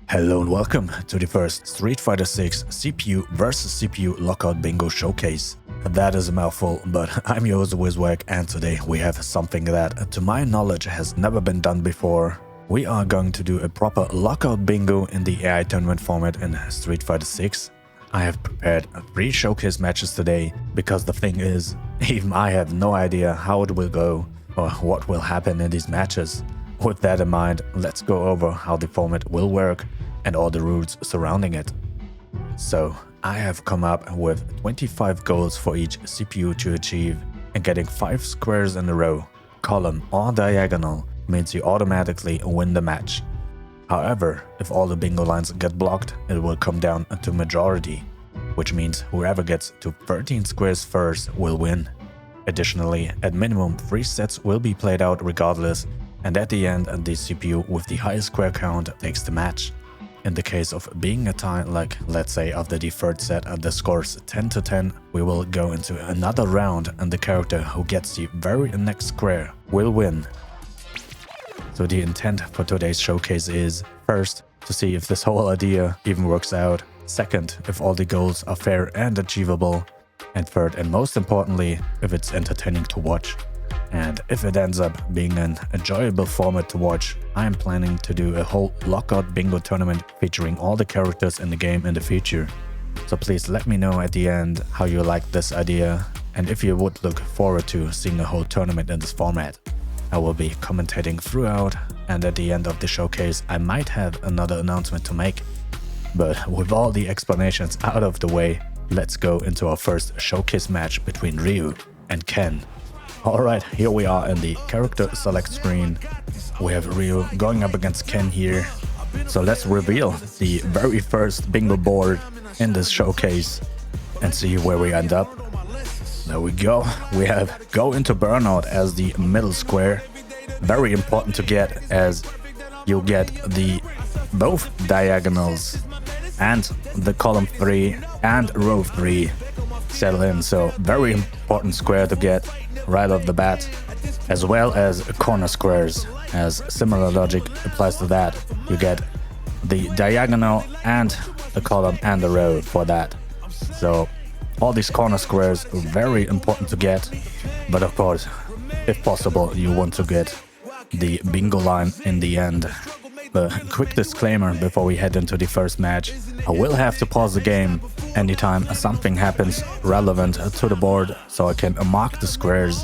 Hello and welcome to the first Street Fighter 6 CPU vs CPU Lockout Bingo Showcase. That is a mouthful, but I'm your host Wizwag, and today we have something that, to my knowledge, has never been done before. We are going to do a proper lockout bingo in the AI tournament format in Street Fighter 6. I have prepared 3 showcase matches today, because the thing is, even I have no idea how it will go or what will happen in these matches. With that in mind, let's go over how the format will work and all the rules surrounding it. So, I have come up with 25 goals for each CPU to achieve, and getting 5 squares in a row, column or diagonal, means you automatically win the match. However, if all the bingo lines get blocked, it will come down to majority, which means whoever gets to 13 squares first will win. Additionally, at minimum 3 sets will be played out regardless, and at the end, the CPU with the highest square count takes the match. In the case of being a tie, like let's say after the third set the scores 10-10, we will go into another round and the character who gets the very next square will win. So the intent for today's showcase is, first, to see if this whole idea even works out, second, if all the goals are fair and achievable, and third and most importantly, if it's entertaining to watch. And if it ends up being an enjoyable format to watch, I am planning to do a whole lockout bingo tournament featuring all the characters in the game in the future. So please let me know at the end how you like this idea and if you would look forward to seeing a whole tournament in this format. I will be commentating throughout, and at the end of the showcase I might have another announcement to make. But with all the explanations out of the way, let's go into our first showcase match between Ryu and Ken. Alright, here we are in the character select screen. We have Ryu going up against Ken here. So let's reveal the very first bingo board in this showcase and see where we end up. There we go. We have go into burnout as the middle square. Very important to get, as you get the both diagonals and the column 3 and row 3 settle in. So very important square to get right off the bat, as well as corner squares, as similar logic applies to that. You get the diagonal and the column and the row for that. So all these corner squares are very important to get, but of course, if possible, you want to get the bingo line in the end. A quick disclaimer before we head into the first match: I will have to pause the game anytime something happens relevant to the board, so I can mark the squares,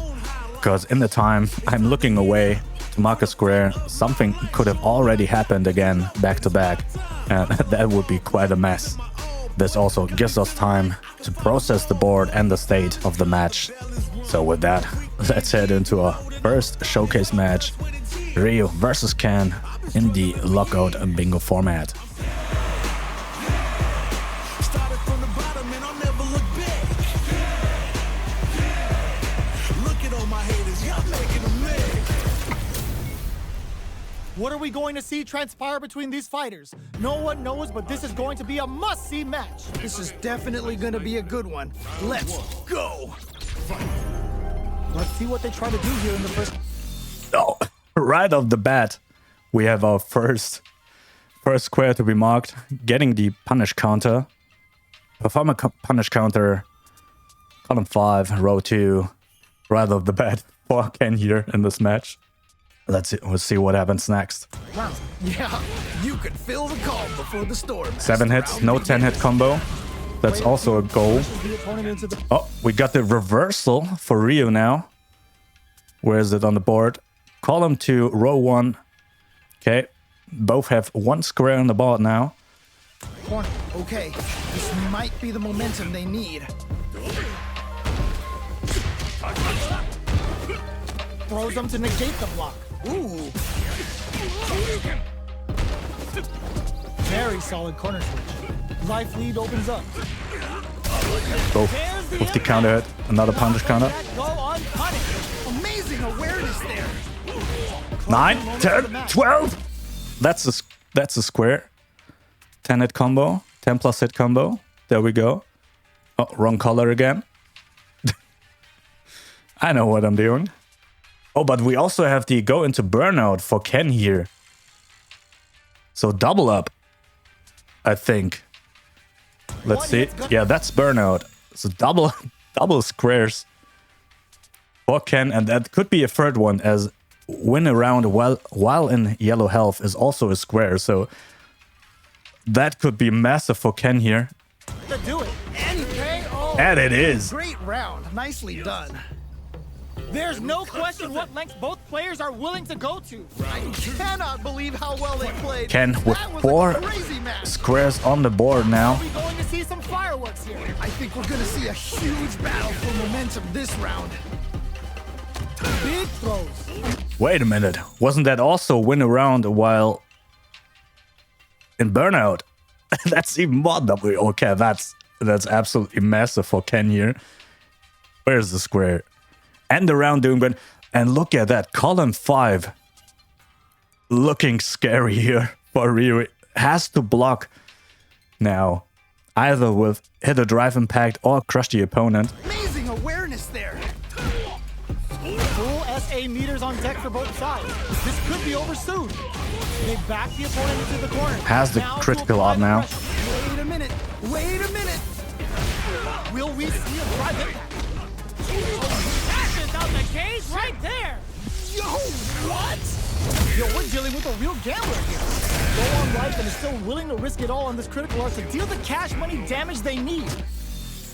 because in the time I'm looking away to mark a square, something could have already happened again back to back, and that would be quite a mess. This also gives us time to process the board and the state of the match. So with that, let's head into our first showcase match, Ryu versus Ken in the lockout bingo format. What are we going to see transpire between these fighters? No one knows, but this is going to be a must-see match. This is definitely going to be a good one. Let's go! Let's see what they try to do here in the first... Oh, right off the bat, we have our first square to be marked, getting the punish counter. Perform a punish counter, column 5, row 2, right off the bat for Ken here in this match. We'll see what happens next. Yeah, you could feel the calm before the storm. 7 hits, no 10-hit combo. That's also a goal. Oh, we got the reversal for Ryu now. Where is it on the board? Column 2, row 1. Okay, both have 1 square on the board now. Okay, this might be the momentum they need. Throws them to negate the block. Ooh. Very solid corner switch. Life lead opens up. Both with the counter hit, another punish counter. Amazing awareness there. 9, 10, 12. That's a square. 10 hit combo, 10 plus hit combo. There we go. Oh, wrong color again. I know what I'm doing. Oh, but we also have the go into burnout for Ken here. So double up. I think. Let's see. Yeah, that's burnout. So double squares for Ken, and that could be a third one, as win around while in yellow health is also a square. So that could be massive for Ken here. To do it. And it is. Great round. Nicely done. There's no question what lengths both players are willing to go to. I cannot believe how well they played. Ken with That was 4 a crazy match. squares on the board now. We're going to see some fireworks here. I think we're gonna see a huge battle for momentum this round. Big throws. Wait a minute. Wasn't that also win around while in burnout? That's even more double. Okay, that's absolutely massive for Ken here. Where's the square? And around doing good. And look at that. Column 5. Looking scary here for Ryu. Has to block now. Either with hit a drive impact or crush the opponent. Amazing awareness there. Full SA meters on deck for both sides. This could be over soon. They back the opponent into the corner. Has the critical on now. Wait a minute. Wait a minute. Will we see a drive impact? Out the cage right there. Yo, what? Yo, we're dealing with a real gambler here. Low on life and is still willing to risk it all on this critical art to deal the cash money damage they need.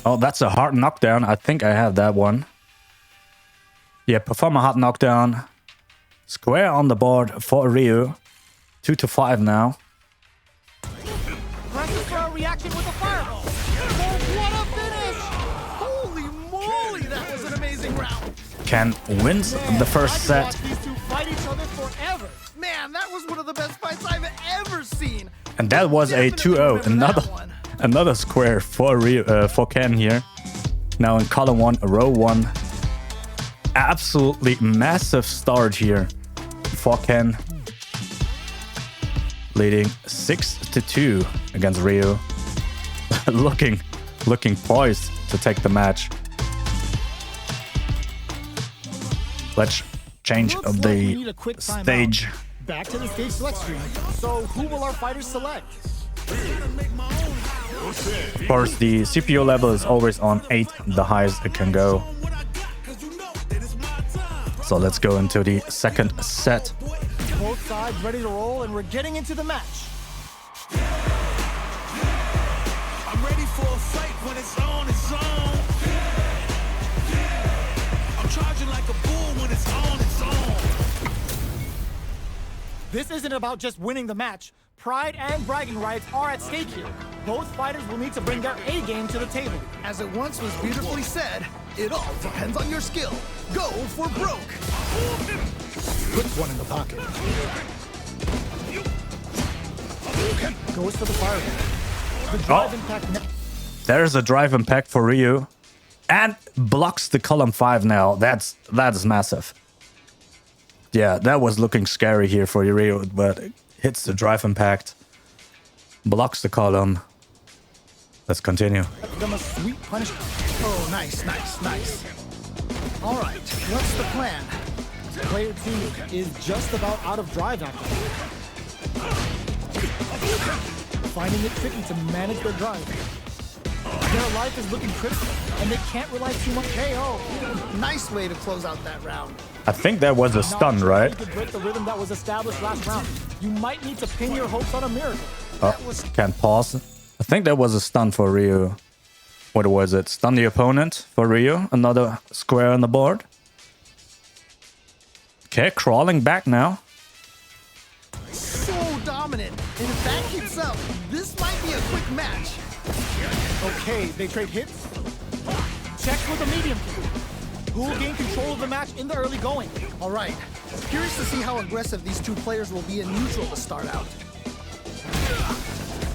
Oh, that's a hard knockdown. I think I have that one. Yeah, perform a hard knockdown. Square on the board for Ryu. 2-5 now. Presses for a reaction with a fireball. Oh, what a finish! Holy moly, that was an amazing round. Ken wins the first I could set. watch these two fight each other forever. Man, that was one of the best fights I've ever seen. And that was a Definitely 2-0. remember that one. Another square for for Ken here. Now in column 1, row 1. Absolutely massive start here for Ken. Leading 6-2 against Ryu. looking poised to take the match. Let's change Looks like we need the a quick timeout. stage. Back to the stage select screen. So who will our fighters select? Of course, the CPU level is always on 8, the highest it can go. So let's go into the second set. Both sides ready to roll, and we're getting into the match. I'm ready for a fight when it's on, it's on. I'm charging like a bull when it's on, it's on. This isn't about just winning the match. Pride and bragging rights are at stake here. Both fighters will need to bring their A game to the table. As it once was beautifully said, it all depends on your skill. Go for broke. Puts one in the pocket. Goes for the fireball. The drive impact. There's a drive impact for Ryu. And blocks the column 5 now. That is massive. Yeah, that was looking scary here for Ryu, but hits the drive impact. Blocks the column. Let's continue. Them a sweet punishment. Oh, nice. All right, what's the plan? Player 2 is just about out of drive after that. Finding it tricky to manage their drive. Their life is looking critical, and they can't rely too much. KO. Nice way to close out that round. I think that was a stun, right? To break the rhythm that was established last round. You might need to pin your hopes on a miracle. Oh, can't pause. I think that was a stun for Ryu. What was it? Stun the opponent for Ryu. Another square on the board. Okay, crawling back now. So dominant. And if that keeps up, this might be a quick match. Okay, they trade hits. Checks with a medium kick. Who will gain control of the match in the early going? All right. Curious to see how aggressive these two players will be in neutral to start out.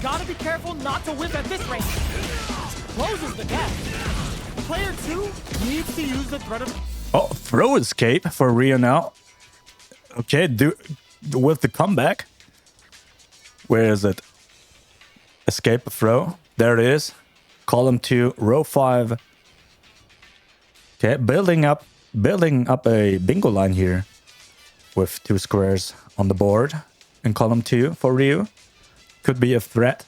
Gotta be careful not to whip at this range. Closes the gap. Player 2 needs to use the threat of... Oh, throw escape for Ryu now. Okay, with the comeback. Where is it? Escape throw. There it is. Column 2, row 5. Okay, building up a bingo line here. With 2 squares on the board in column 2 for Ryu. Could be a threat.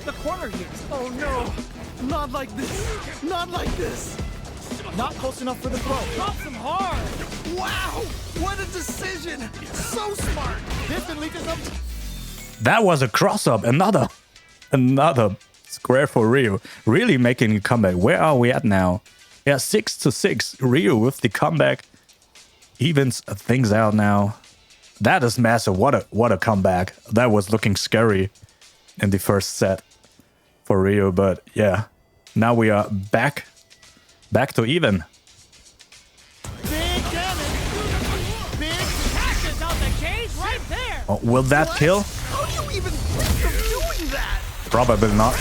the corner here. Oh no! Not like this! Not like this! Not close enough for the throw. Drops him hard. Wow! What a decision! So smart! This can lead to some... That was a cross-up. Another square for Ryu. Really making a comeback. Where are we at now? Yeah, 6-6. Ryu with the comeback. Evens things out now. That is massive. What a comeback. That was looking scary in the first set for Ryu. But yeah, now we are back to even. Big damage. Big passes out the cage right there. Oh, will that kill? How do you even think of doing that? Probably not.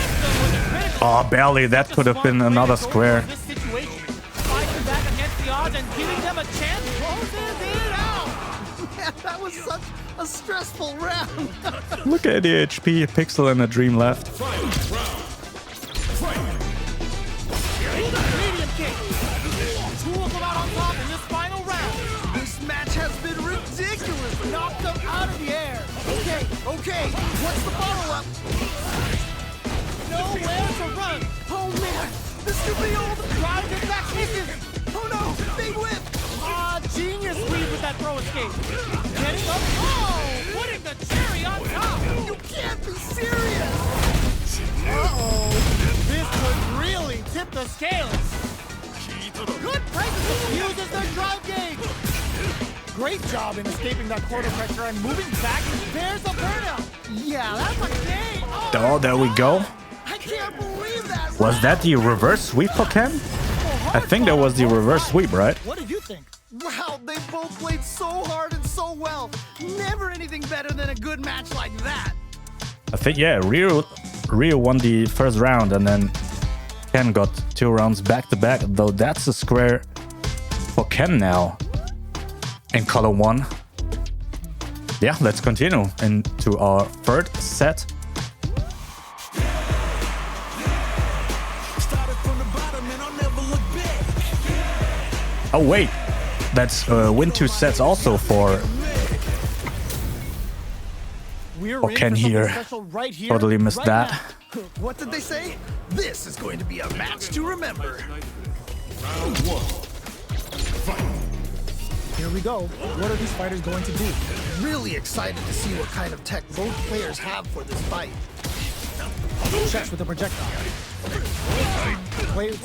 Oh, barely. That could have been another square. This situation. Fighting back against the odds and giving them a chance. Closes it out. Man, that was such a stressful round. Look at the HP. Pixel and a dream left. Medium kick. Two of them out on top in this final round. This match has been ridiculous. Knocked them out of the air. Okay. What's the follow-up? Nowhere to run. Oh man, this could be all the... Drives it back. Misses. Oh no, big whip. Genius weave with that throw escape. Getting up. Oh, putting the cherry on top. You can't be serious. Uh-oh. This could really tip the scales. Good presence. Uses their drive gauge. Great job in escaping that quarter pressure and moving back. There's a burnout. Yeah, that's a game. Oh, there we go. I can't believe that. Was that the reverse sweep for Ken? I think that was the reverse sweep, right? What did you think? Wow, they both played so hard and so well. Never anything better than a good match like that. I think, yeah, Ryu won the first round and then Ken got 2 rounds back to back, though that's a square for Ken now in color 1. Yeah, let's continue into our third set. Oh wait, that's win 2 sets also for Ken here. Right here. Totally missed right that. now. What did they say? This is going to be a match to remember. Here we go. What are these fighters going to do? Really excited to see what kind of tech both players have for this fight. Checks with the projectile. Player 2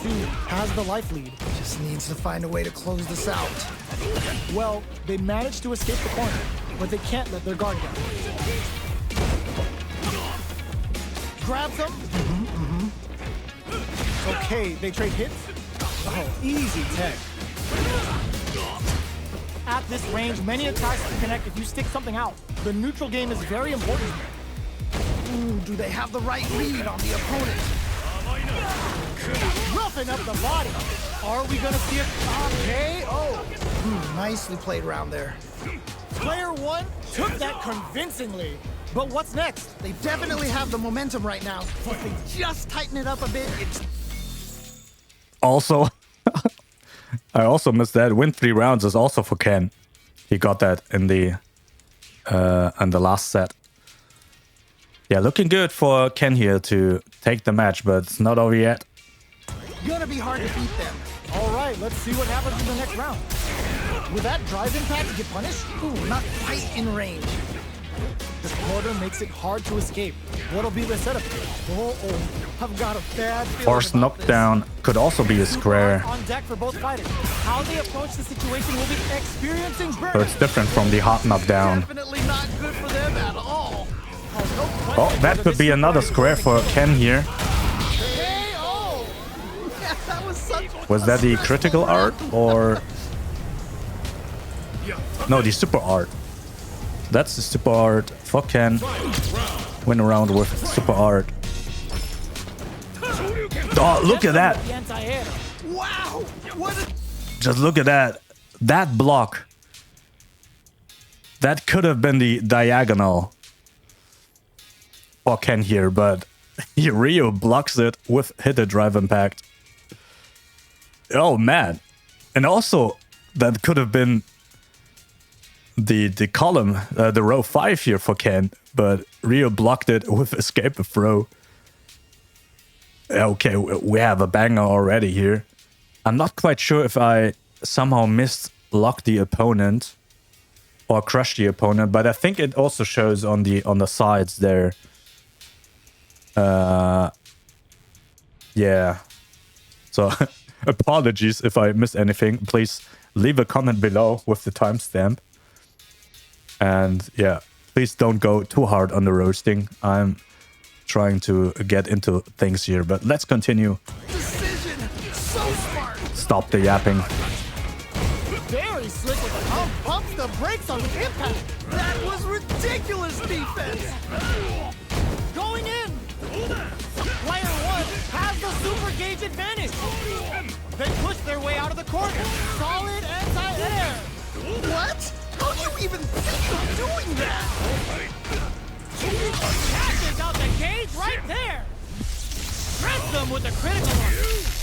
has the life lead. Just needs to find a way to close this out. Well, they managed to escape the corner, but they can't let their guard down. Grabs them. Okay, they trade hits. Oh, easy tech. At this range, many attacks can connect if you stick something out. The neutral game is very important. Ooh, do they have the right read on the opponent? Roughing up the body. Are we gonna see a KO? Nicely played around there. Player 1 took that convincingly. But what's next? They definitely have the momentum right now. If they just tighten it up a bit, it's... Also, I also missed that. Win 3 rounds is also for Ken. He got that in the last set. Yeah, looking good for Ken here to take the match, but it's not over yet. gonna be hard to beat them. All right, let's see what happens in the next round. Will that drive impact get punished? Ooh, not quite in range. This quarter makes it hard to escape. What'll be the setup here? Oh, I've got a bad feeling Force about this. knockdown could also be a square. On deck for both fighters. How they approach the situation will be experiencing burn. So it's different from the hot knockdown. Definitely not good for them at all. Oh, that could be another square for Ken here. KO! Yeah, that was such Was that the critical art or... No, the super art. That's the super art for Ken. Win around with super art. Oh, look at that. wow! What a Just look at that. That block. That could have been the diagonal for Ken here, but Ryu blocks it with hit a drive impact. Oh, man. And also, that could have been the column, the row 5 here for Ken, but Ryu blocked it with escape throw. Okay, we have a banger already here. I'm not quite sure if I somehow mislocked the opponent or crushed the opponent, but I think it also shows on the sides there. Yeah. So apologies if I missed anything. Please leave a comment below with the timestamp. And yeah, please don't go too hard on the roasting. I'm trying to get into things here, but let's continue. Decision. So smart. Stop the yapping. Very slick with the pump. Pumps the brakes on impact. That was ridiculous defense. Going in. Player 1 has the super gauge advantage. They push their way out of the corner. Solid anti-air. What? How do you even think of doing that? Catches out the cage right there. Dress them with a critical one.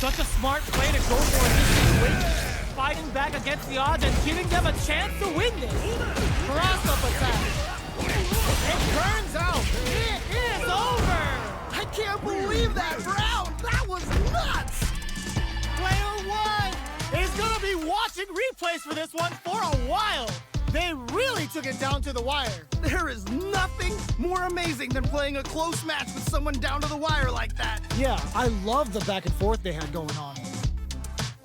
Such a smart play to go for in this situation. Fighting back against the odds and giving them a chance to win this. Cross-up attack. It turns out it is over. I can't believe that round. That was nuts. Player 1 is going to be watching replays for this one for a while. They really took it down to the wire. There is nothing more amazing than playing a close match with someone down to the wire like that. Yeah, I love the back and forth they had going on.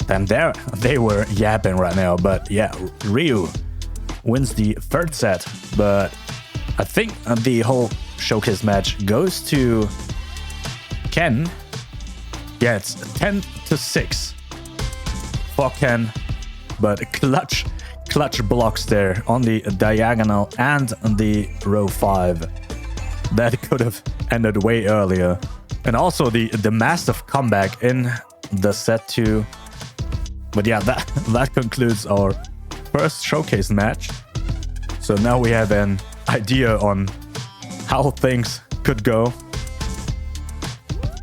And there they were yapping right now, but yeah, Ryu wins the third set, but I think the whole showcase match goes to Ken. Yeah, it's 10-6 for Ken, but clutch blocks there on the diagonal and the row 5. That could have ended way earlier. And also the massive comeback in the set 2. But yeah, that concludes our first showcase match. So now we have an idea on how things could go.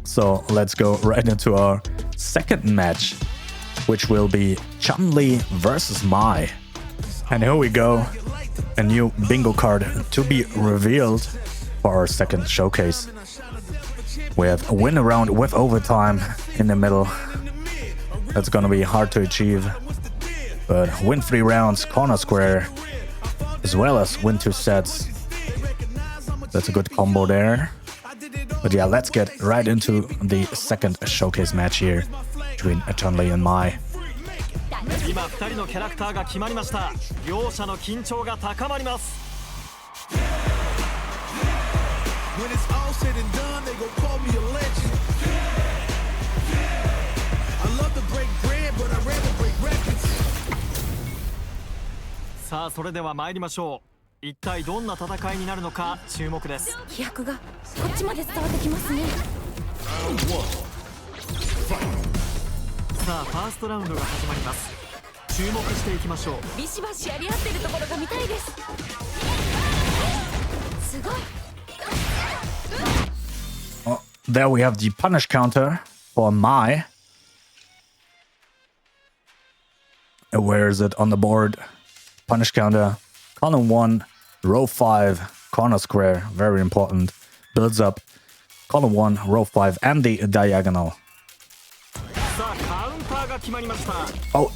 So let's go right into our second match, which will be Chun-Li versus Mai. And here we go, a new bingo card to be revealed for our second showcase. We have a win around with overtime in the middle. That's gonna be hard to achieve, but win 3 rounds corner square, as well as win 2 sets. That's a good combo there. But yeah, let's get right into the second showcase match here between Chun-Li and Mai. 今2人のキャラクターが決まりました。両者の緊張が高まります。 When it's all said and done, they gon' call me a legend. I love to break bread, but I'd rather break records. さあそれでは参りましょう。一体どんな戦いになるのか注目です。飛躍がこっちまで伝わってきますね。さあファーストラウンドが始まります。注目していきましょう。ビシバシやり合ってるところが見たいです。すごい。 Oh, there we have the punish counter for Mai. Where is it on the board? Punish counter, column 1, row 5, corner square, very important. Builds up column 1, row 5, and the diagonal. Oh,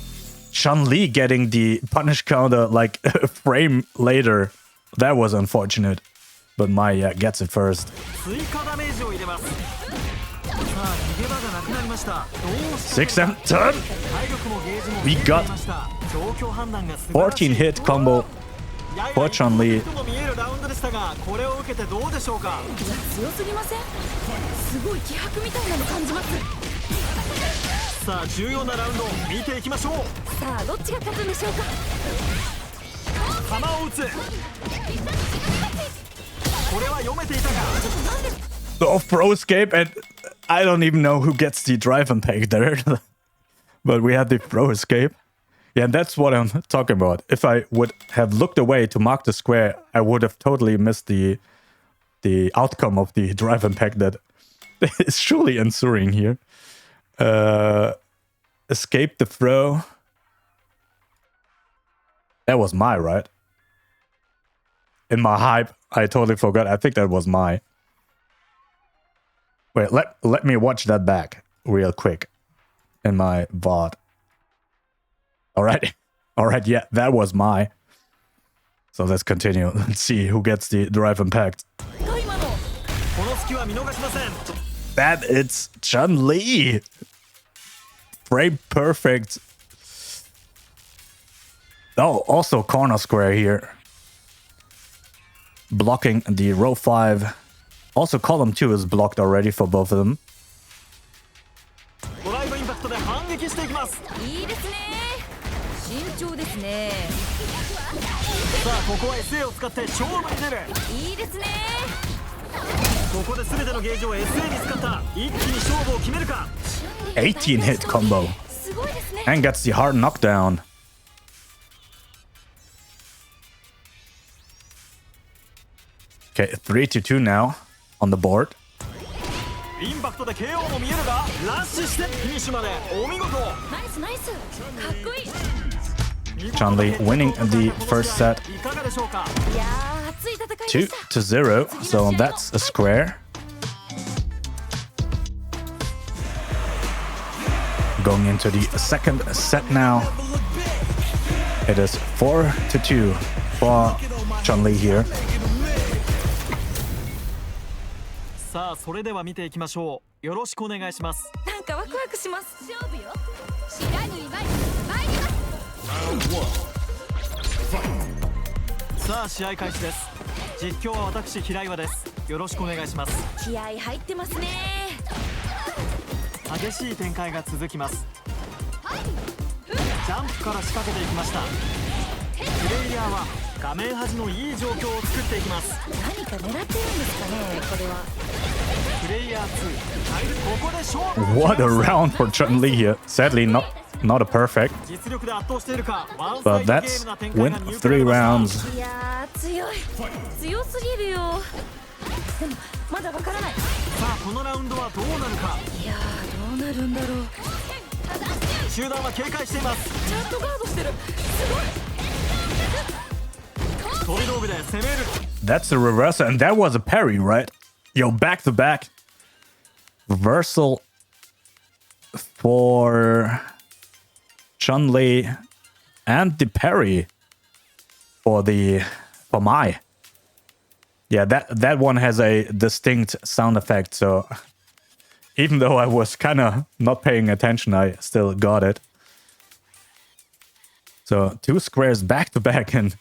Chun-Li getting the punish counter like a frame later. That was unfortunate. But Mai gets it first. 6 and 10. We got 14 hit combo for Chun-Li. これを受けてどうでしょうか。強すぎません？すごい気迫みたいなの感じます。さあ重要なラウンドを見ていきましょう。さあどっちが勝つんでしょうか。弾を撃つ。これは読めていたか。 The off-pro escape, and I don't even know who gets the drive impact there. But we had the pro escape. Yeah, and that's what I'm talking about. If I would have looked away to mark the square, I would have totally missed the outcome of the drive impact that is surely ensuing here. Escape the throw. That was Mai, right? In my hype, I totally forgot. I think that was Mai. Wait, let me watch that back real quick in my VOD. All right. All right, yeah, that was my. So let's continue. Let's see who gets the drive impact. That it's Chun-Li. Frame perfect. Oh, also corner square here. Blocking the row 5. Also column 2 is blocked already for both of them. ドライブインパクトで反撃していきます。いいですね。慎重ですね。さあここは SA を使って勝負に出る。いいですね。ここで全てのゲージを SA に使った一気に勝負を決めるか。18 hit combo すごいですね。 and gets the hard knockdown. Okay, 3-2 now on the board. インパクトで KO も見えるがラッシュしてフィニッシュまでお見事。ナイスナイス。かっこいい。 Chun-Li winning the first set いかがでしょうか。いやー熱い戦いでした。 2-0. So that's a square. Going into the second set now. It is 4-2 for Chun-Li here. さあそれでは見ていきましょう。よろしくお願いします。なんかワクワクします。勝負よ。知らぬいまい参ります。さあ試合開始です。実況は私平岩です。よろしくお願いします。気合入ってますね。激しい展開が続きます。ジャンプから仕掛けていきました。プレイヤーは画面端のいい状況を作っていきます。何か狙ってるんですかね、これは。プレイヤー2、ここで勝負。 What a round for Chun-Li here. Sadly not a perfect. 実力で圧倒しているか。 But that's win 3 rounds. いやー強い。強すぎるよ。でもまだわからない。さあこのラウンドはどうなるか。いやーどうなるんだろう。集団は警戒しています。ちゃんとガードしてる。すごい。 飛び道具で攻める。 That's a reversal, and that was a parry, right? Yo, back to back reversal for Chun-Li and the parry for Mai. Yeah, that one has a distinct sound effect, so even though I was kind of not paying attention, I still got it. So 2 squares back to back and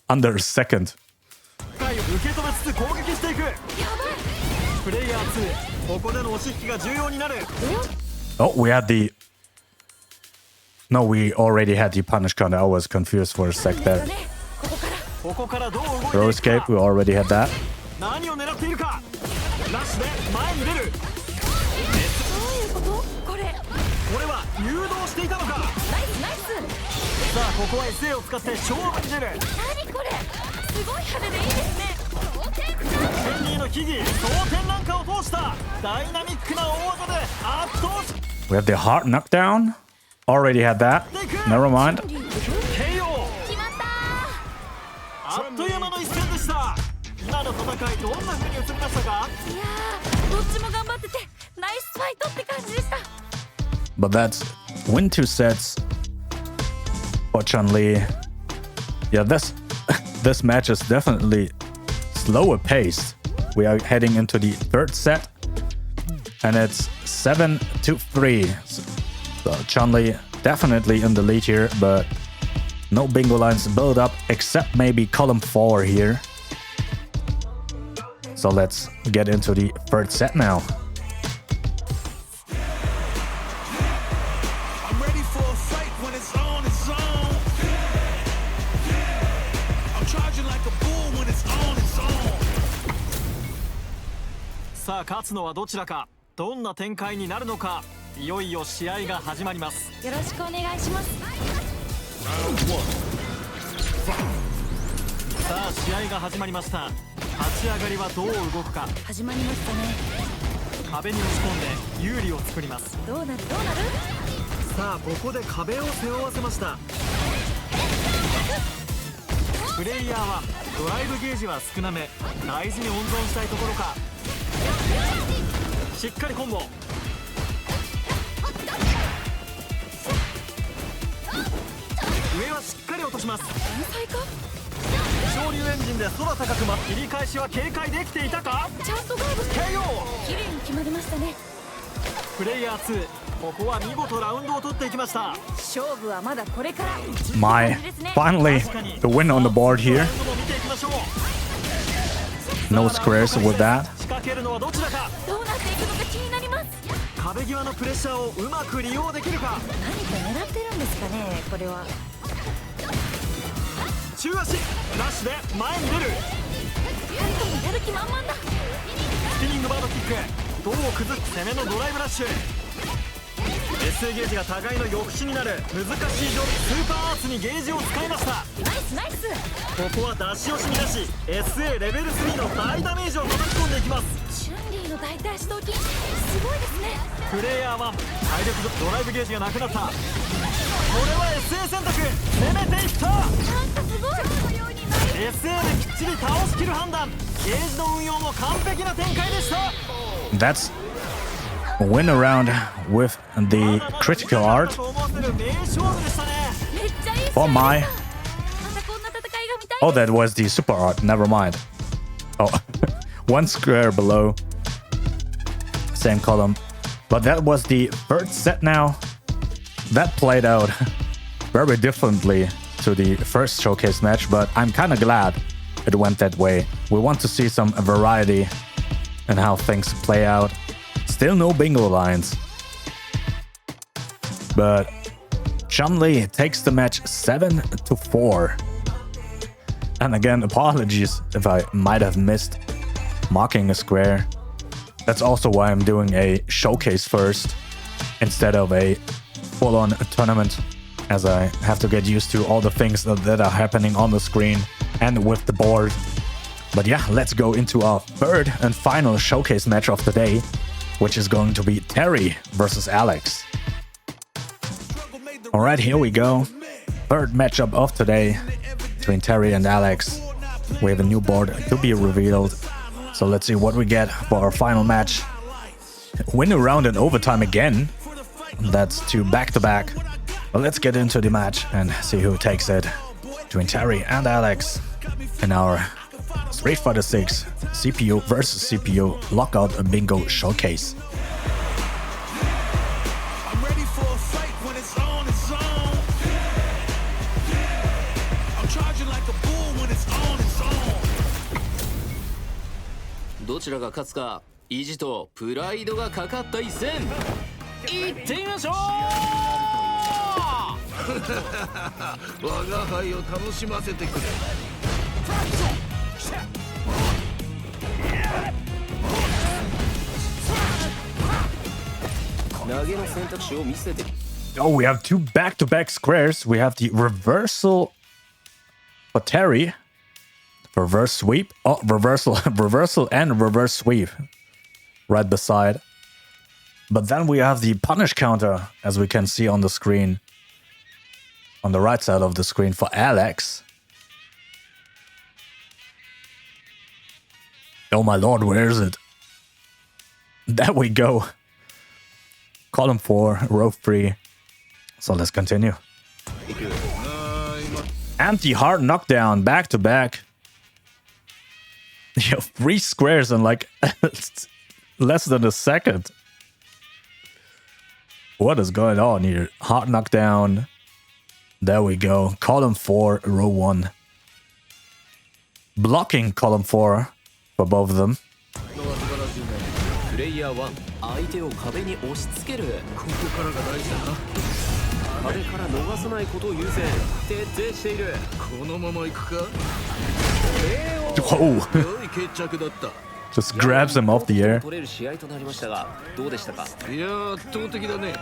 under a second. 受け止めつつ攻撃していく。プレイヤー2、ここでの押し引きが重要になる。 Oh, we had the... No, we already had the punish counter. I was confused for a sec there. ここからどう動いていくか。 Throw escape, we already had that. 何を狙っているか。ラッシュで前に出る。どういうこと？これ。これは誘導していたのか。ナイスナイス。さあここは SA を使って勝負に出る。何これ。すごい派手でいいですね。ケンニーの秘技同点なんかを通したダイナミックな大技で圧倒し。 We have the hard knockdown. Already had that. Never mind. KO。 決まったあっという間の一戦でした。今の戦いどんな風に映りましたか。ー。いやーどっちも頑張っててナイスファイトって感じでした。 But that's win 2 sets for Chun-Li. Yeah, this match is definitely slower paced. We are heading into the third set, and it's 7-3. So Chun-Li definitely in the lead here, but no bingo lines build up except maybe column 4 here. So let's get into the third set now. I'm ready for a fight when it's on its own. I'm charging like a bull when it's on its own. さあ勝つのはどちらか。どんな展開になるのか。いよいよ試合が始まります。よろしくお願いします。さあ試合が始まりました。立ち上がりはどう動くか。始まりましたね。壁に押し込んで有利を作ります。どうなるどうなる。さあここで壁を背負わせました。プレイヤーはドライブゲージは少なめ。大事に温存したいところか。しっかりコンボ。上はしっかり落とします。天才か。昇竜エンジンで空高く舞切り返しは警戒できていたか。ちゃんとガードして KO。 綺麗に決まりましたね。プレイヤー2、ここは見事ラウンドを取っていきました。勝負はまだこれから。 My finally the win on the board here. ラウンドも見ていきましょう。 No squares with that. 仕掛けるのはどちらか。どうなっていくのか気になります。壁際のプレッシャーをうまく利用できるか。何か狙ってるんですかね、これは。中足ラッシュで前に出る。2人ともやる気満々だ。スピニングバードキック、胴を崩す攻めのドライブラッシュ。 SE ゲージが互いの抑止になる難しいジョブ、スーパーアーツにゲージを使いました。ナイスナイス。ここは出し押しに出し SA レベル3の大ダメージを叩き込んでいきます。チュンリーの大腿四頭筋すごいですね。プレイヤー1、体力ドライブゲージがなくなった。これは SA 選択、攻めていった。なんかすごい。 SA できっちり倒しきる判断、ゲージの運用も完璧な展開でした。 That's a win around with the critical art と思わせる名勝負でしたね。めっちゃいい。 for my. またこんな戦いが見たい。 Oh, that was the super art. Never mind. Oh, one square below. Same column. But that was the third set now. That played out very differently to the first showcase match, but I'm kind of glad it went that way. We want to see some variety in how things play out. Still no bingo lines. But Chun-Li takes the match 7-4. And again, apologies if I might have missed marking a square. That's also why I'm doing a showcase first instead of a full-on tournament, as I have to get used to all the things that are happening on the screen and with the board. But yeah, let's go into our third and final showcase match of the day, which is going to be Terry versus Alex. Alright, here we go. Third matchup of today between Terry and Alex. We have a new board to be revealed. So let's see what we get for our final match. Win a round in overtime again. That's two back-to-back. But let's get into the match and see who takes it between Terry and Alex in our Street Fighter 6 CPU versus CPU Lockout Bingo Showcase. I'm ready for a fight when it's on its own. I'm charging like a bull when it's on its own. どちらが勝つか、意地とプライドがかかった一戦。いってみましょう。我が輩を楽しませてくれ。投げの選択肢を見せて。 Oh, we have two back-to-back squares. We have the reversal for Terry. Reverse sweep. Oh, reversal. Reversal and reverse sweep. Right beside. But then we have the punish counter, as we can see on the screen. On the right side of the screen for Alex. Oh my lord, where is it? There we go. Column 4, row 3. So let's continue. And the hard knockdown back to back. You have 3 squares in like less than a second. What is going on here? Hard knockdown. There we go. Column 4, row 1. Blocking column 4 for both of them. プレイヤー1、相手を壁に押し付ける。ここからが大事だな。壁から逃さないことを優先。徹底している。このまま行くか。 Whoa. 良い決着だった。 Just grabs him off the air. 取れる試合となりましたが、どうでしたか。いやー、圧倒的だね。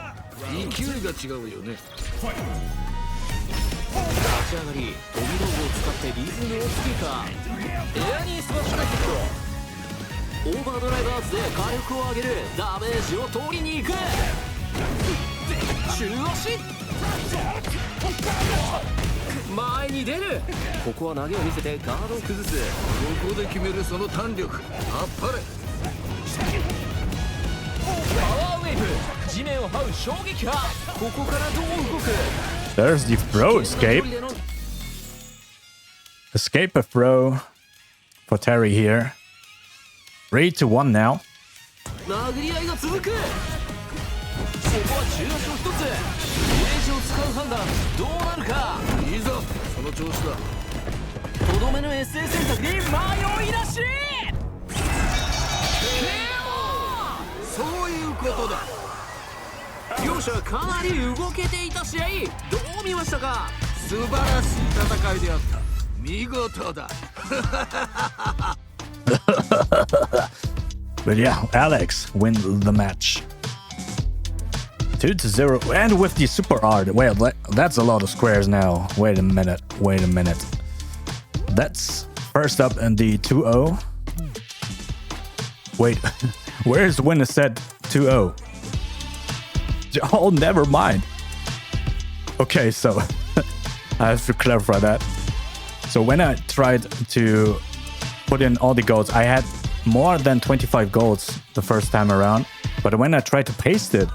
勢いが違うよね。立ち上がり、飛び道具を使ってリズムをつけた。エアニースマッシュがヒット。オーバードライバーズで火力を上げる。ダメージを取りに行く。中足。前に出る。ここは投げを見せてガードを崩す。ここで決めるその弾力。あっぱれ。を這う衝撃波ここからどう動く There's the throw escape. Escape a throw for Terry here. 3-1 now. 殴り合いが続くここは中足を一つゲージを使う判断どうなるかいいぞその調子だとどめの SA 選択に迷いなしそういうことだ両者かなり動けていた試合どう見ましたか素晴らしい戦いであった見事だ But yeah, Alex win the match. 2-0. And with the super art. Wait, that's a lot of squares now. Wait a minute. That's first up in the 2-0. Wait, where's when it said 2-0? Oh, never mind. Okay, so I have to clarify that. So when I tried to put in all the golds, I had more than 25 golds the first time around. But when I tried to paste it,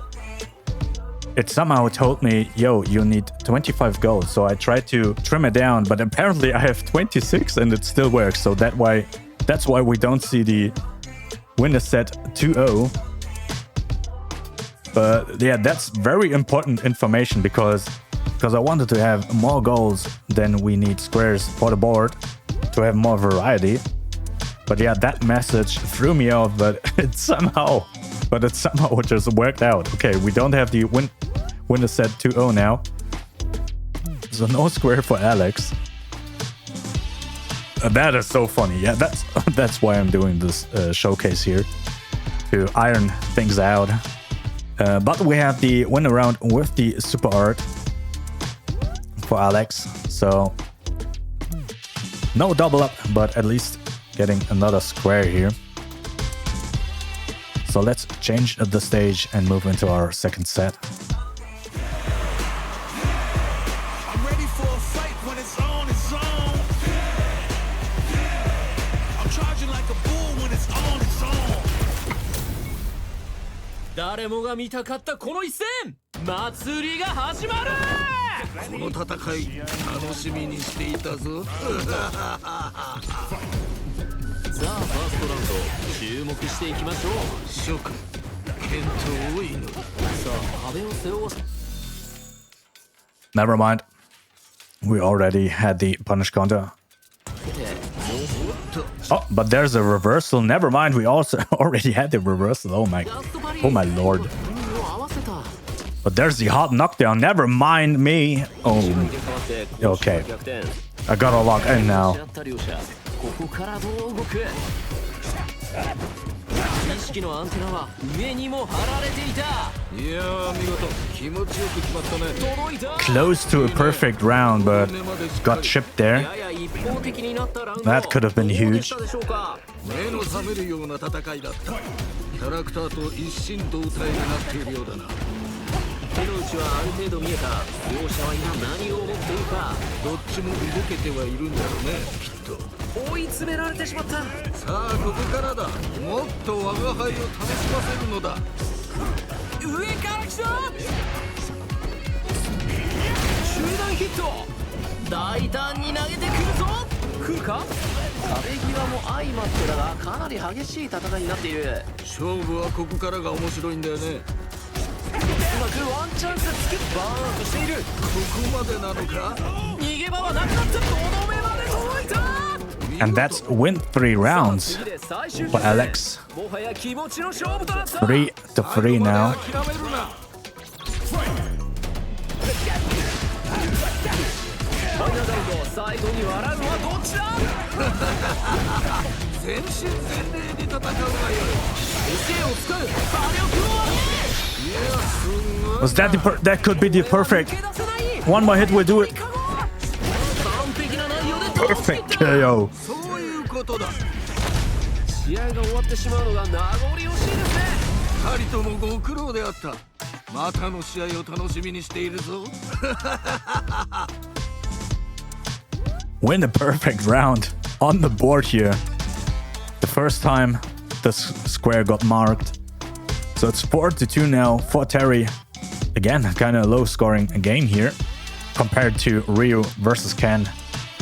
it somehow told me, yo, you need 25 golds. So I tried to trim it down, but apparently I have 26 and it still works. So that's why we don't see the winner set 2-0. But yeah, that's very important information because I wanted to have more goals than we need squares for the board to have more variety. But yeah, that message threw me off, but it somehow just worked out. Okay, we don't have the winner set 2-0 now. So no square for Alex. That is so funny. Yeah, that's why I'm doing this showcase here, to iron things out. But we have the win round with the super art for Alex. So no double up, but at least getting another square here. So let's change the stage and move into our second set. I'm ready for a fight when it's on its own. I'm charging like a bull when it's on its own. 誰もが見たかったこの一戦祭りが始まるこの戦い楽しみにしていたぞさあファーストラウンド注目していきましょう諸君健闘を祈るさあ壁を背負わせ Never mind. We already had the punish counter. Oh, but there's a reversal. Never mind. We also already had the reversal. Oh my lord. But there's the hot knockdown. Never mind me. Oh, okay. I gotta lock in now. 意識のアンテナは上にも張られていたいやー見事気持ちよく決まったね届いた Close to a perfect round, but got chipped there. That could have been huge. 目の覚めるような戦いだったキャラクターと一心同体になっているようだな手の内はある程度見えた両者は今何を思っているかどっちも動けてはいるんだろうねきっと追い詰められてしまったさあここからだもっと我が輩を楽しませるのだ上から来た集団ヒット大胆に投げてくるぞ来るか壁際も相まってだがかなり激しい戦いになっている勝負はここからが面白いんだよねうまくワンチャンスつけバーンアウトしているここまでなのか逃げ場はなくなったとどめまで届いた And that's win 3 rounds for Alex. 3-3 now. Was that that could be the perfect. One more hit will do it. Perfect KO. 試合が終わってしまうのが名残惜しいですね。二人ともご苦労であった。またの試合を楽しみにしているぞ。Win the perfect round on the board here. The first time the square got marked. So it's 4-2 now for Terry. Again, kind of low scoring game here compared to Ryu versus Ken.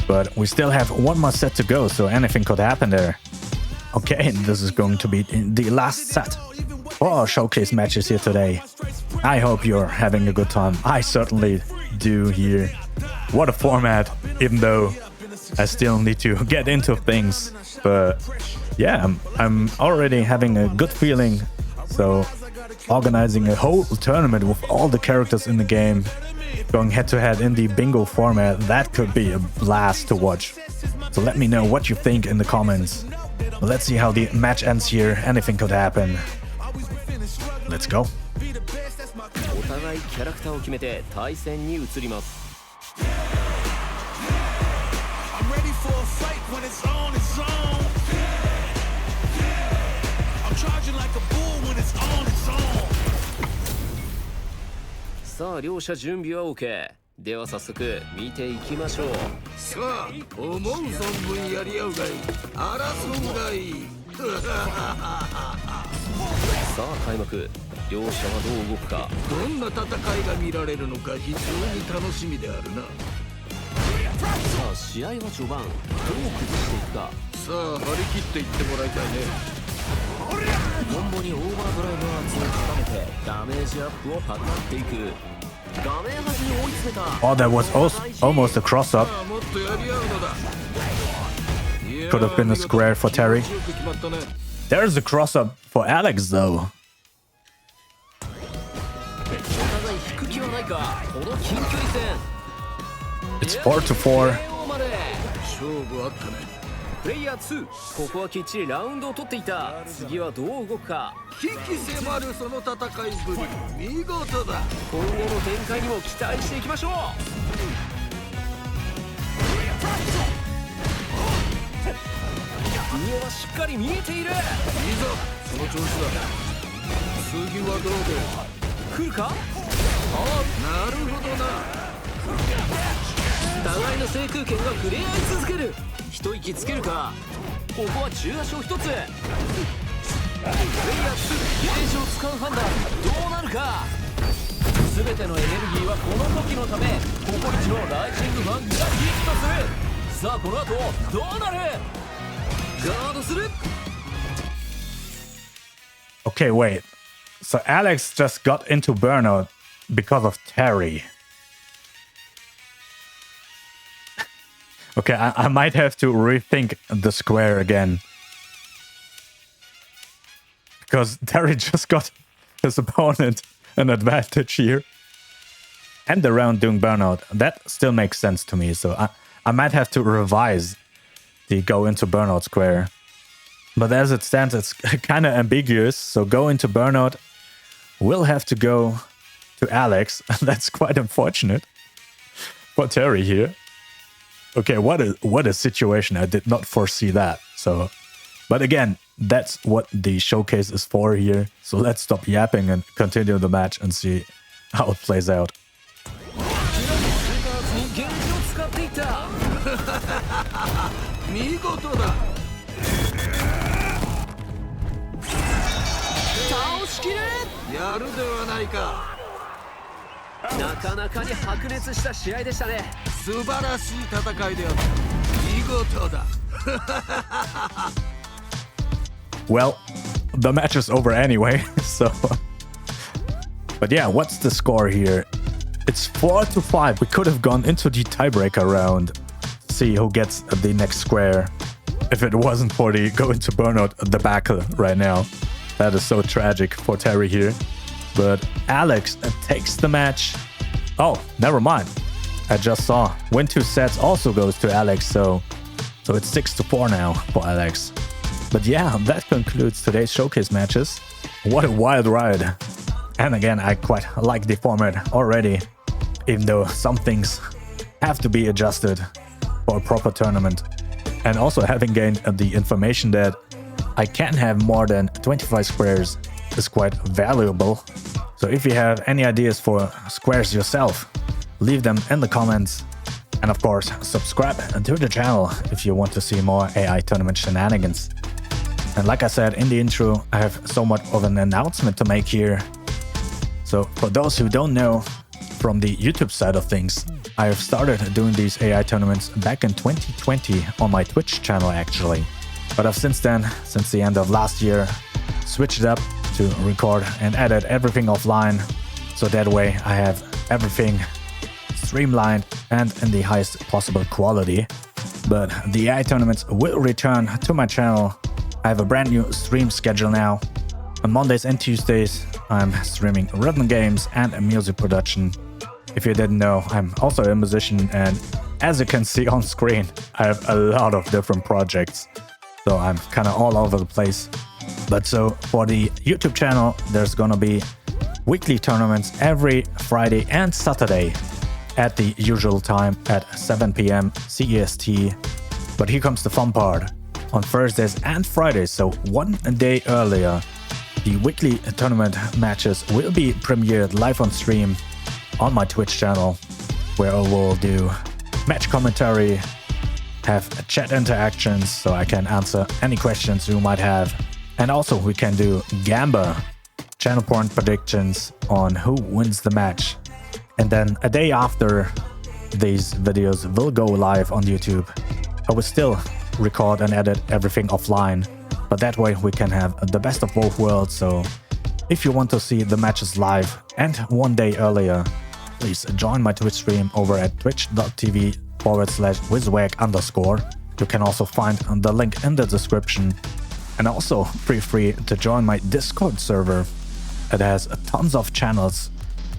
But we still have one more set to go, so anything could happen there. Okay, this is going to be the last set for our showcase matches here today. I hope you're having a good time. I certainly do here. What a format, even though I still need to get into things. But yeah, I'm already having a good feeling. So organizing a whole tournament with all the characters in the game, going head-to-head in the bingo format, that could be a blast to watch. So let me know what you think in the comments. Let's see how the match ends here. Anything could happen. Let's go. お互いキャラクターを決めて対戦に移ります I'm ready for a fight when it's on its own. I'm charging like a bull when it's on its own. さあ両者準備は OK では早速見ていきましょうさあ思う存分やり合うがいい争うがいいさあ開幕両者はどう動くかどんな戦いが見られるのか非常に楽しみであるなさあ試合は序盤どう崩していくかさあ張り切っていってもらいたいねコンボにオーバードライブアーツを絡めてダメージアップを図っていく画面端に追い詰めた Oh, that was almost a cross-up. Could have been a square for Terry. There's a cross-up for Alex, though. It's 4-4. プレイヤー2ここはきっちりラウンドを取っていた次はどう動くか危機迫るその戦いぶり見事だ今後の展開にも期待していきましょう上はしっかり見えているいいぞその調子だ次はどうで来るかああなるほどな互いの制空権が触れ合い続ける一息つけるかここは中足を一つプレイヤー2ゲージを使う判断どうなるか全てのエネルギーはこの時のためココイチのライジングファンがヒットするさあこの後どうなるガードする Okay, wait. So Alex just got into burnout because of Terry. Okay, I might have to rethink the square again. Because Terry just got his opponent an advantage here. And the round doing burnout. That still makes sense to me. So I might have to revise the go into burnout square. But as it stands, it's kind of ambiguous. So go into burnout will have to go to Alex. That's quite unfortunate for Terry here. Okay, what a situation. I did not foresee that. So, but again, that's what the showcase is for here. So let's stop yapping and continue the match and see how it plays out. Well, the match is over anyway, so... But yeah, what's the score here? It's 4-5. We could have gone into the tiebreaker round. See who gets the next square. If it wasn't for the go into burnout debacle right now. That is so tragic for Terry here. But Alex takes the match. Oh, never mind. I just saw. Win 2 sets also goes to Alex, so it's 6-4 now for Alex. But yeah, that concludes today's showcase matches. What a wild ride. And again, I quite like the format already, even though some things have to be adjusted for a proper tournament. And also having gained the information that I can have more than 25 squares is quite valuable. So if you have any ideas for squares yourself, leave them in the comments. And of course, subscribe to the channel if you want to see more AI tournament shenanigans. And like I said in the intro, I have somewhat of an announcement to make here. So for those who don't know, from the YouTube side of things, I have started doing these AI tournaments back in 2020 on my Twitch channel actually. But I've since then, since the end of last year, switched it up to record and edit everything offline. So that way I have everything streamlined and in the highest possible quality. But the AI tournaments will return to my channel. I have a brand new stream schedule now. On Mondays and Tuesdays, I'm streaming rhythm games and music production. If you didn't know, I'm also a musician, and as you can see on screen, I have a lot of different projects. So I'm kind of all over the place. But so for the YouTube channel, there's gonna be weekly tournaments every Friday and Saturday at the usual time at 7 p.m. CEST. But here comes the fun part. On Thursdays and Fridays, so one day earlier, the weekly tournament matches will be premiered live on stream on my Twitch channel, where I will do match commentary, have chat interactions so I can answer any questions you might have, and also we can do Gamba, channel point predictions on who wins the match. And then a day after these videos will go live on YouTube, I will still record and edit everything offline, but that way we can have the best of both worlds. So if you want to see the matches live and one day earlier, please join my Twitch stream over at twitch.tv/wizwag_. You can also find the link in the description, and also feel free to join my Discord server. It has tons of channels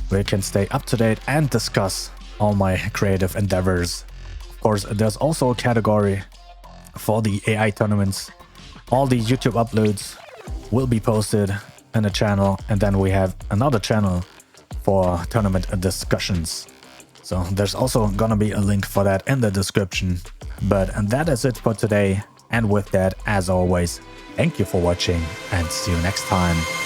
where you can stay up to date and discuss all my creative endeavors. Of course, there's also a category for the AI tournaments. All the YouTube uploads will be posted in the channel, and then we have another channel for tournament discussions. So there's also gonna be a link for that in the description. But that is it for today, and with that, as always, thank you for watching and see you next time.